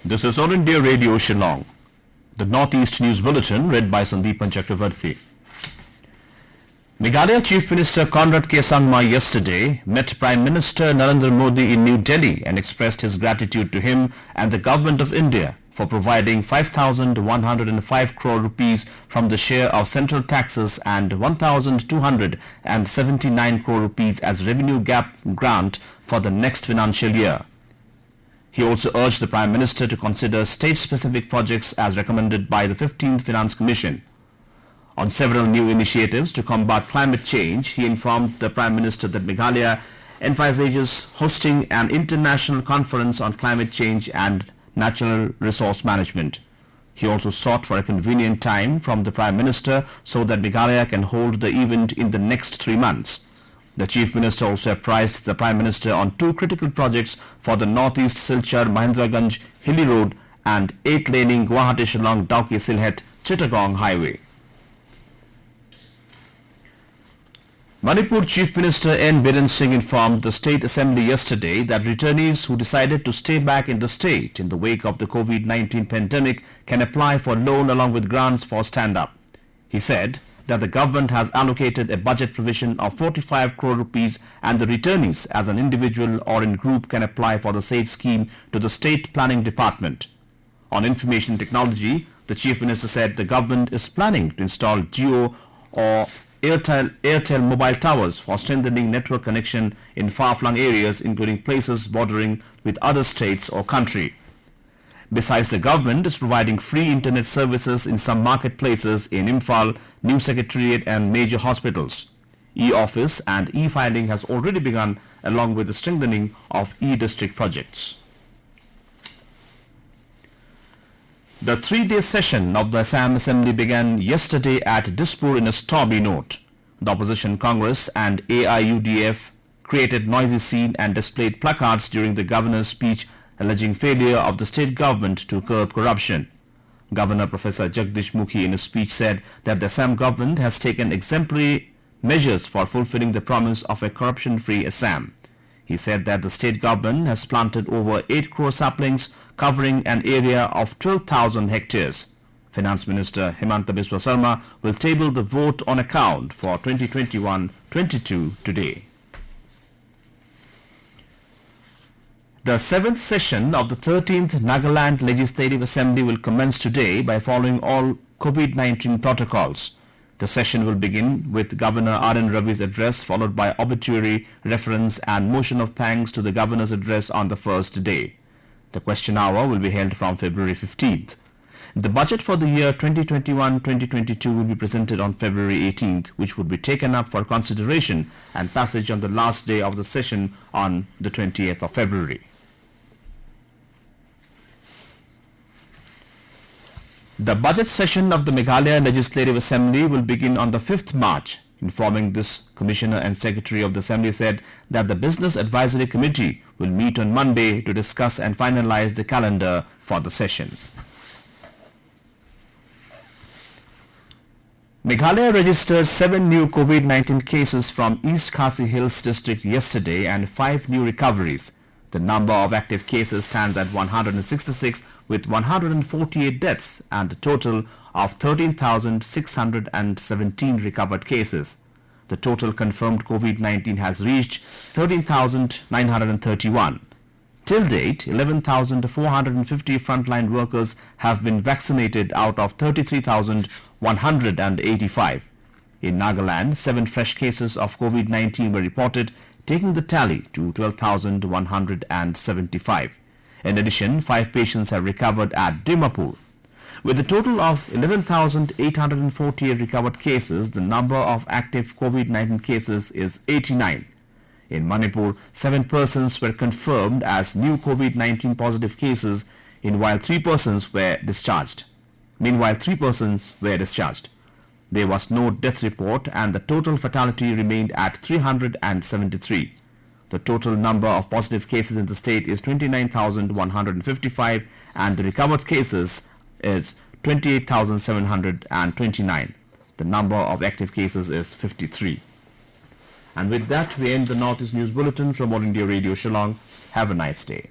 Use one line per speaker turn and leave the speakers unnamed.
This is All India Radio Shillong. The Northeast News Bulletin read by Sandeepan Chakravarti. Meghalaya Chief Minister Conrad K. Sangma yesterday met Prime Minister Narendra Modi in New Delhi and expressed his gratitude to him and the Government of India for providing 5,105 crore rupees from the share of central taxes and 1,279 crore rupees as revenue gap grant for the next financial year. He also urged the Prime Minister to consider state-specific projects as recommended by the 15th Finance Commission. On several new initiatives to combat climate change, he informed the Prime Minister that Meghalaya envisages hosting an international conference on climate change and natural resource management. He also sought for a convenient time from the Prime Minister so that Meghalaya can hold the event in the next 3 months. The Chief Minister also apprised the Prime Minister on 2 critical projects for the Northeast Silchar Mahendraganj Hilly Road and 8-laning Guwahati Shillong Dauki Silhet Chittagong Highway. Manipur Chief Minister N. Biren Singh informed the State Assembly yesterday that returnees who decided to stay back in the state in the wake of the COVID-19 pandemic can apply for loan along with grants for stand-up. He said that the government has allocated a budget provision of 45 crore rupees and the returnees as an individual or in group can apply for the said scheme to the State Planning Department. On information technology, the Chief Minister said the government is planning to install Jio or Airtel mobile towers for strengthening network connection in far-flung areas including places bordering with other states or country. Besides, the government is providing free internet services in some marketplaces in Imphal, New Secretariat and major hospitals. E-Office and e-filing has already begun along with the strengthening of e-district projects. The 3-day session of the Assam Assembly began yesterday at Dispur in a stormy note. The Opposition Congress and AIUDF created noisy scene and displayed placards during the governor's speech alleging failure of the state government to curb corruption. Governor Professor Jagdish Mukhi in a speech said that the Assam government has taken exemplary measures for fulfilling the promise of a corruption-free Assam. He said that the state government has planted over 8 crore saplings covering an area of 12,000 hectares. Finance Minister Himanta Biswa Sarma will table the vote on account for 2021-22 today. The 7th session of the 13th Nagaland Legislative Assembly will commence today by following all COVID-19 protocols. The session will begin with Governor R.N. Ravi's address followed by obituary, reference and motion of thanks to the Governor's address on the first day. The question hour will be held from February 15th. The budget for the year 2021-2022 will be presented on February 18th, which would be taken up for consideration and passage on the last day of the session on the 20th of February. The budget session of the Meghalaya Legislative Assembly will begin on the 5th March. Informing this, Commissioner and Secretary of the Assembly said that the Business Advisory Committee will meet on Monday to discuss and finalize the calendar for the session. Meghalaya registered 7 new COVID-19 cases from East Khasi Hills district yesterday and 5 new recoveries. The number of active cases stands at 166 with 148 deaths and a total of 13,617 recovered cases. The total confirmed COVID-19 has reached 13,931. Till date, 11,450 frontline workers have been vaccinated out of 33,185. In Nagaland, 7 fresh cases of COVID-19 were reported, taking the tally to 12,175. In addition, 5 patients have recovered at Dimapur. With a total of 11,848 recovered cases, the number of active COVID-19 cases is 89. In Manipur, 7 persons were confirmed as new COVID-19 positive cases, while 3 persons were discharged. There was no death report and the total fatality remained at 373. The total number of positive cases in the state is 29,155 and the recovered cases is 28,729. The number of active cases is 53. And with that, we end the Northeast News Bulletin from All India Radio Shillong. Have a nice day.